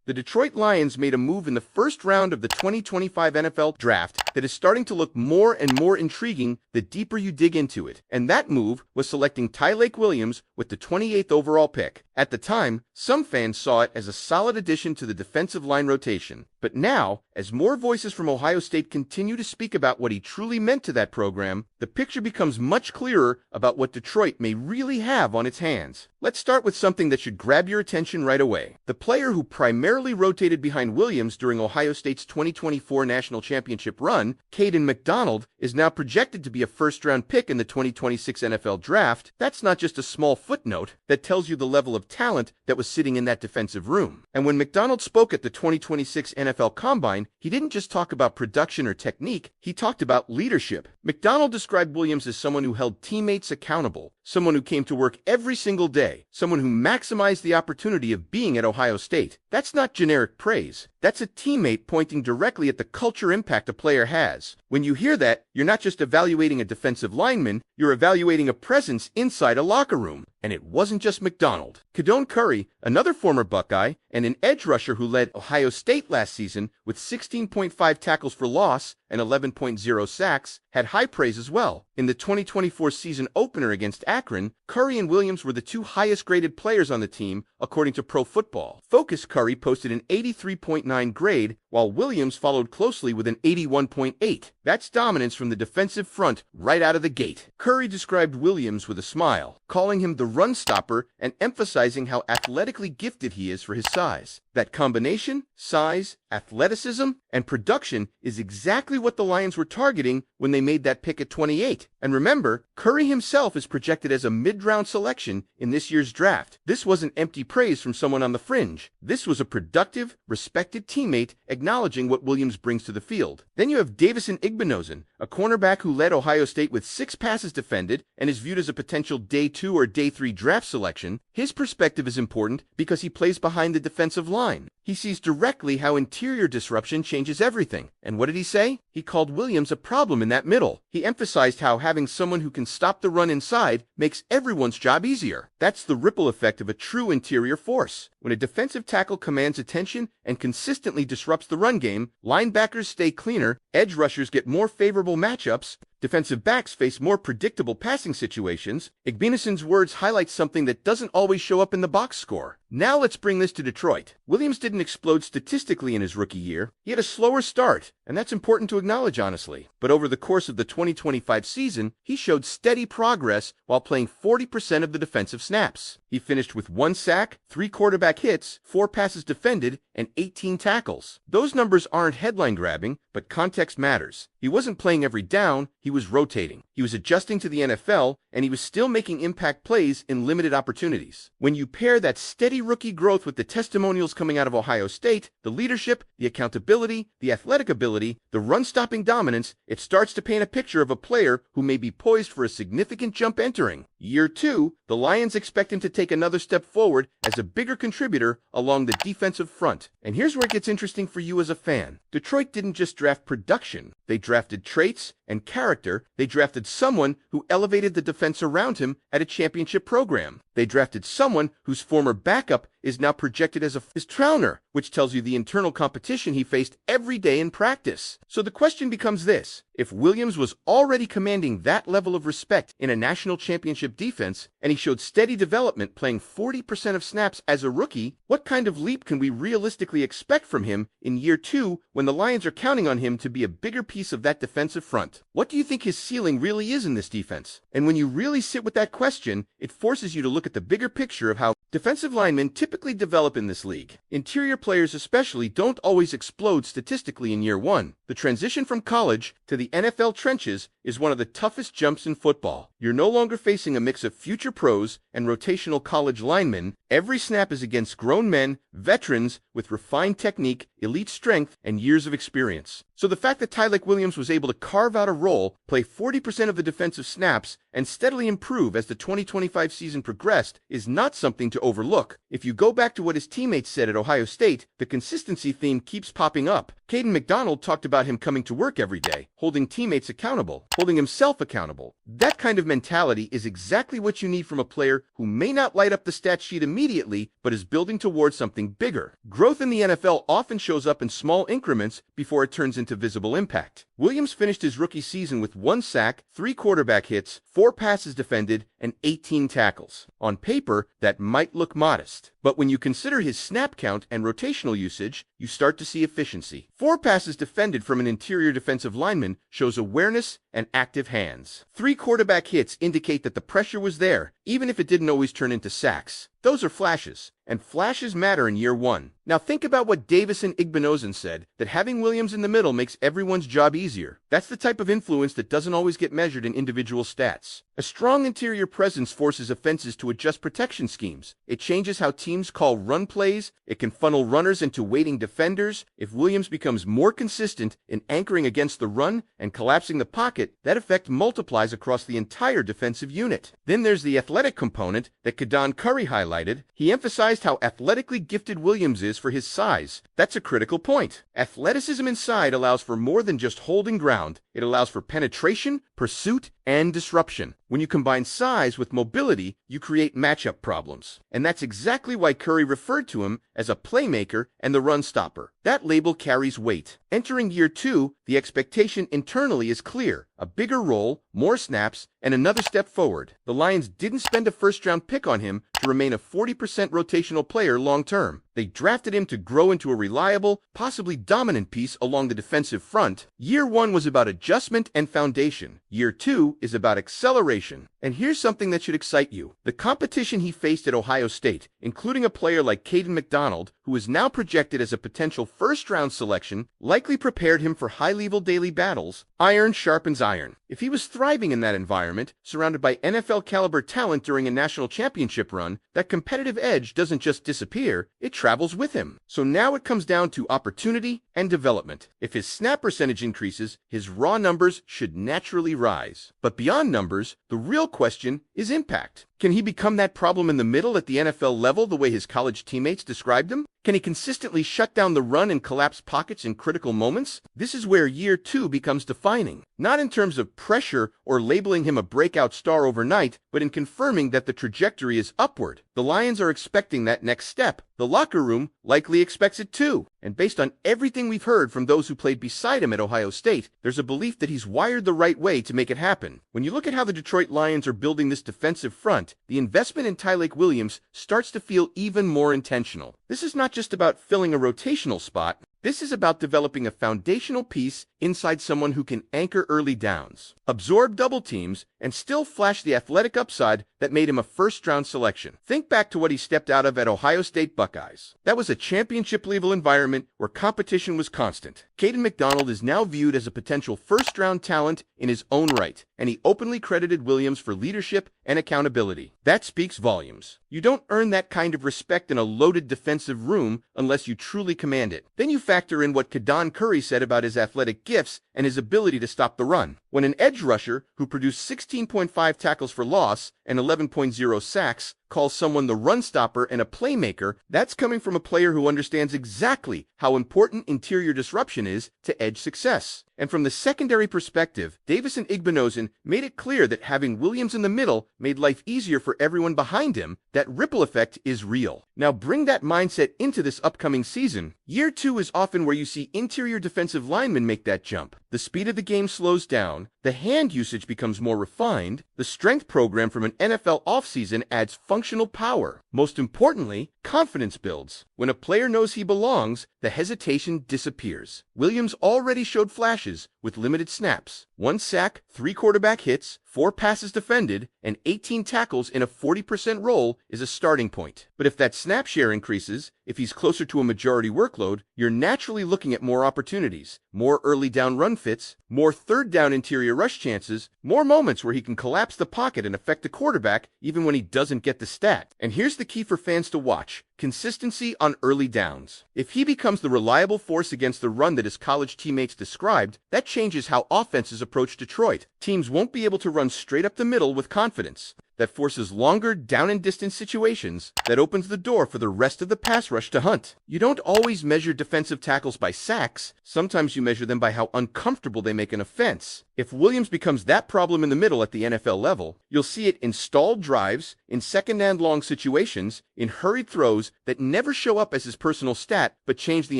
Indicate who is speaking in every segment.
Speaker 1: The Detroit Lions made a move in the first round of the 2025 NFL Draft that is starting to look more and more intriguing the deeper you dig into it. And that move was selecting Tyleik Williams with the 28th overall pick. At the time, some fans saw it as a solid addition to the defensive line rotation. But now, as more voices from Ohio State continue to speak about what he truly meant to that program, the picture becomes much clearer about what Detroit may really have on its hands. Let's start with something that should grab your attention right away. The player who primarily rotated behind Williams during Ohio State's 2024 National Championship run, Caden McDonald, is now projected to be a first-round pick in the 2026 NFL Draft. That's not just a small footnote that tells you the level of talent that was sitting in that defensive room. And when McDonald spoke at the 2026 NFL Combine, he didn't just talk about production or technique, he talked about leadership. McDonald described Williams as someone who held teammates accountable, someone who came to work every single day, someone who maximized the opportunity of being at Ohio State. That's not generic praise. That's a teammate pointing directly at the culture impact a player has. When you hear that, you're not just evaluating a defensive lineman, you're evaluating a presence inside a locker room. And it wasn't just McDonald. Kadone Curry, another former Buckeye, and an edge rusher who led Ohio State last season with 16.5 tackles for loss and 11.0 sacks, had high praise as well. In the 2024 season opener against Akron, Curry and Williams were the two highest-graded players on the team, according to Pro Football Focus. Curry posted an 83.9 grade, while Williams followed closely with an 81.8. That's dominance from the defensive front right out of the gate. Curry described Williams with a smile, calling him the run stopper and emphasizing how athletically gifted he is for his size. That combination, size, athleticism, and production is exactly what the Lions were targeting when they made that pick at 28. And remember, Curry himself is projected as a mid-round selection in this year's draft. This wasn't empty praise from someone on the fringe. This was a productive, respected teammate acknowledging what Williams brings to the field. Then you have Davison Igbinosun, a cornerback who led Ohio State with 6 passes defended and is viewed as a potential Day 2 or Day 3 draft selection. His perspective is important because he plays behind the defensive line. He sees directly how interior disruption changes everything. And what did he say? He called Williams a problem in that middle. He emphasized how having someone who can stop the run inside makes everyone's job easier. That's the ripple effect of a true interior force. When a defensive tackle commands attention and consistently disrupts the run game, linebackers stay cleaner, edge rushers get more favorable matchups, defensive backs face more predictable passing situations. Igbinosun's words highlight something that doesn't always show up in the box score. Now let's bring this to Detroit. Williams didn't explode statistically in his rookie year. He had a slower start, and that's important to acknowledge honestly. But over the course of the 2025 season, he showed steady progress while playing 40% of the defensive snaps. He finished with 1 sack, 3 quarterback hits, 4 passes defended, and 18 tackles. Those numbers aren't headline-grabbing, but context matters. He wasn't playing every down, he was rotating. He was adjusting to the NFL, and he was still making impact plays in limited opportunities. When you pair that steady rookie growth with the testimonials coming out of Ohio State, the leadership, the accountability, the athletic ability, the run-stopping dominance, it starts to paint a picture of a player who may be poised for a significant jump entering Year 2. The Lions expect him to take another step forward as a bigger contributor along the defensive front. And here's where it gets interesting for you as a fan. Detroit didn't just draft production. They drafted traits and character. They drafted someone who elevated the defense around him at a championship program. They drafted someone whose former backup is now projected as his Trauner, which tells you the internal competition he faced every day in practice. So the question becomes this. If Williams was already commanding that level of respect in a national championship defense, and he showed steady development playing 40% of snaps as a rookie, what kind of leap can we realistically expect from him in Year 2 when the Lions are counting on him to be a bigger piece of that defensive front? What do you think his ceiling really is in this defense? And when you really sit with that question, it forces you to look at the bigger picture of how defensive linemen typically develop in this league. Interior players especially don't always explode statistically in Year 1. The transition from college to the NFL trenches is one of the toughest jumps in football. You're no longer facing a mix of future pros and rotational college linemen. Every snap is against grown men, veterans with refined technique, elite strength, and years of experience. So the fact that Tyleik Williams was able to carve out a role, play 40% of the defensive snaps, and steadily improve as the 2025 season progressed is not something to overlook. If you go back to what his teammates said at Ohio State, the consistency theme keeps popping up. Caden McDonald talked about him coming to work every day, holding teammates accountable, holding himself accountable. That kind of mentality is exactly what you need from a player who may not light up the stat sheet immediately, but is building towards something bigger. Growth in the NFL often shows up in small increments before it turns into visible impact. Williams finished his rookie season with 1 sack, 3 quarterback hits, 4 passes defended, and 18 tackles. On paper, that might look modest. But when you consider his snap count and rotational usage, you start to see efficiency. 4 passes defended from an interior defensive lineman shows awareness and active hands. 3 quarterback hits indicate that the pressure was there, even if it didn't always turn into sacks. Those are flashes, and flashes matter in year 1. Now think about what Davison Igbinosun said, that having Williams in the middle makes everyone's job easier. That's the type of influence that doesn't always get measured in individual stats. A strong interior presence forces offenses to adjust protection schemes. It changes how teams call run plays. It can funnel runners into waiting defenders. If Williams becomes more consistent in anchoring against the run and collapsing the pocket, that effect multiplies across the entire defensive unit. Then there's the athletic component that Kadon Curry highlighted. He emphasized how athletically gifted Williams is for his size. That's a critical point. Athleticism inside allows for more than just holding ground. It allows for penetration, pursuit, and disruption. When you combine size with mobility, you create matchup problems. And that's exactly why Curry referred to him as a playmaker and the run stopper. That label carries weight. Entering year 2, the expectation internally is clear. A bigger role, more snaps, and another step forward. The Lions didn't spend a first-round pick on him to remain a 40% rotational player long-term. They drafted him to grow into a reliable, possibly dominant piece along the defensive front. Year 1 was about adjustment and foundation. Year 2 is about acceleration. And here's something that should excite you. The competition he faced at Ohio State, including a player like Caden McDonald, who is now projected as a potential first-round selection, likely prepared him for high-level daily battles. Iron sharpens iron. If he was thriving in that environment, surrounded by NFL-caliber talent during a national championship run, that competitive edge doesn't just disappear, it travels with him. So now it comes down to opportunity and development. If his snap percentage increases, his raw numbers should naturally rise. But beyond numbers, the real question is impact. Can he become that problem in the middle at the NFL level the way his college teammates described him? Can he consistently shut down the run and collapse pockets in critical moments? This is where year 2 becomes defining. Not in terms of pressure or labeling him a breakout star overnight, but in confirming that the trajectory is upward. The Lions are expecting that next step. The locker room likely expects it too. And based on everything we've heard from those who played beside him at Ohio State, there's a belief that he's wired the right way to make it happen. When you look at how the Detroit Lions are building this defensive front, the investment in Tyleik Williams starts to feel even more intentional. This is not just about filling a rotational spot. This is about developing a foundational piece inside someone who can anchor early downs, absorb double teams, and still flash the athletic upside that made him a first-round selection. Think back to what he stepped out of at Ohio State Buckeyes. That was a championship-level environment where competition was constant. Caden McDonald is now viewed as a potential first-round talent in his own right, and he openly credited Williams for leadership and accountability. That speaks volumes. You don't earn that kind of respect in a loaded defensive room unless you truly command it. Then you factor in what Kadon Curry said about his athletic gifts and his ability to stop the run. When an edge rusher who produced 16.5 tackles for loss and 11.0 sacks calls someone the run stopper and a playmaker, that's coming from a player who understands exactly how important interior disruption is to edge success. And from the secondary perspective, Davison Igbinosun made it clear that having Williams in the middle made life easier for everyone behind him. That ripple effect is real. Now bring that mindset into this upcoming season. Year 2 is often where you see interior defensive linemen make that jump. The speed of the game slows down, the hand usage becomes more refined, the strength program from an NFL offseason adds functional power. Most importantly, confidence builds. When a player knows he belongs, the hesitation disappears. Williams already showed flashes with limited snaps. 1 sack, 3 quarterback hits, 4 passes defended, and 18 tackles in a 40% role is a starting point. But if that snap share increases, if he's closer to a majority workload, you're naturally looking at more opportunities, more early down run fits, more third down interior rush chances, more moments where he can collapse the pocket and affect the quarterback even when he doesn't get the stat. And here's the key for fans to watch: consistency on early downs. If he becomes the reliable force against the run that his college teammates described, that changes how offenses approach Detroit. Teams won't be able to run straight up the middle with confidence. that forces longer down-and-distance situations, that opens the door for the rest of the pass rush to hunt. You don't always measure defensive tackles by sacks. Sometimes you measure them by how uncomfortable they make an offense. If Williams becomes that problem in the middle at the NFL level, you'll see it in stalled drives, in second-and-long situations, in hurried throws that never show up as his personal stat but change the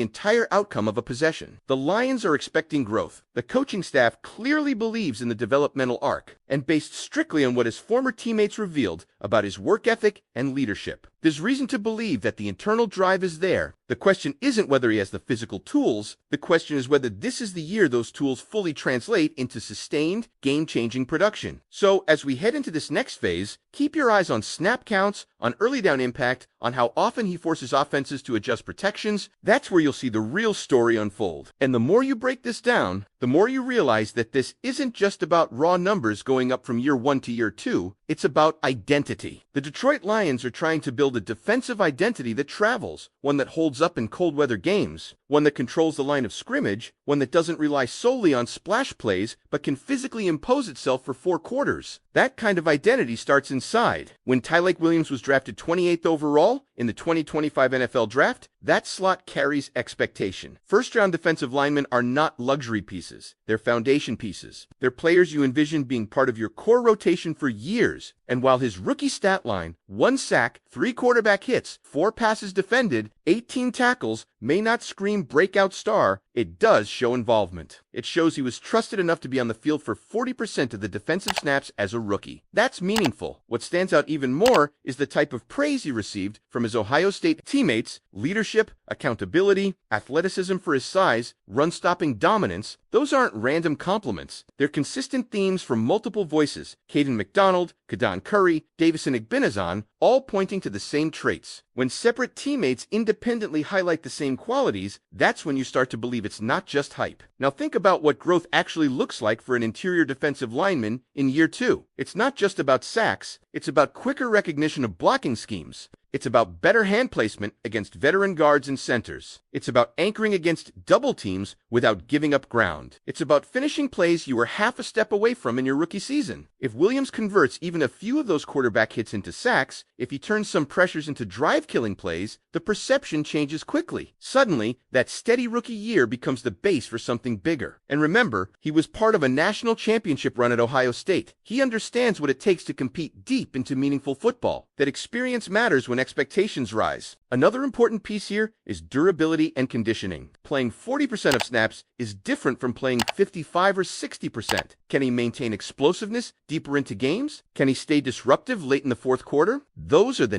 Speaker 1: entire outcome of a possession. The Lions are expecting growth. The coaching staff clearly believes in the developmental arc, and based strictly on what his former teammates revealed about his work ethic and leadership. There's reason to believe that the internal drive is there. The question isn't whether he has the physical tools. The question is whether this is the year those tools fully translate into sustained, game-changing production. So, as we head into this next phase, keep your eyes on snap counts, on early down impact, on how often he forces offenses to adjust protections. That's where you'll see the real story unfold. And the more you break this down, the more you realize that this isn't just about raw numbers going up from year 1 to year 2, it's about identity. The Detroit Lions are trying to build a defensive identity that travels, one that holds up in cold weather games, one that controls the line of scrimmage, one that doesn't rely solely on splash plays but can physically impose itself for 4 quarters. That kind of identity starts inside. When Tyleik Williams was drafted 28th overall in the 2025 NFL Draft, that slot carries expectation. First-round defensive linemen are not luxury pieces. They're foundation pieces. They're players you envision being part of your core rotation for years. And while his rookie stat line, 1 sack, 3 quarterback hits, 4 passes defended, 18 tackles, may not scream breakout star, it does show involvement. It shows he was trusted enough to be on the field for 40% of the defensive snaps as a rookie. That's meaningful. What stands out even more is the type of praise he received from his Ohio State teammates: leadership, accountability, athleticism for his size, run-stopping dominance. Those aren't random compliments. They're consistent themes from multiple voices: Caden McDonald, Kadon Curry, Davison Igbinazon, all pointing to the same traits. When separate teammates independently highlight the same qualities, that's when you start to believe it's not just hype. Now think about what growth actually looks like for an interior defensive lineman in year 2. It's not just about sacks, it's about quicker recognition of blocking schemes. It's about better hand placement against veteran guards and centers. It's about anchoring against double teams without giving up ground. It's about finishing plays you were half a step away from in your rookie season. If Williams converts even a few of those quarterback hits into sacks, if he turns some pressures into drive-killing plays, the perception changes quickly. Suddenly, that steady rookie year becomes the base for something bigger. And remember, he was part of a national championship run at Ohio State. He understands what it takes to compete deep into meaningful football. That experience matters when expectations rise. Another important piece here is durability and conditioning. Playing 40% of snaps is different from playing 55 or 60%. Can he maintain explosiveness deeper into games? Can he stay disruptive late in the fourth quarter? Those are the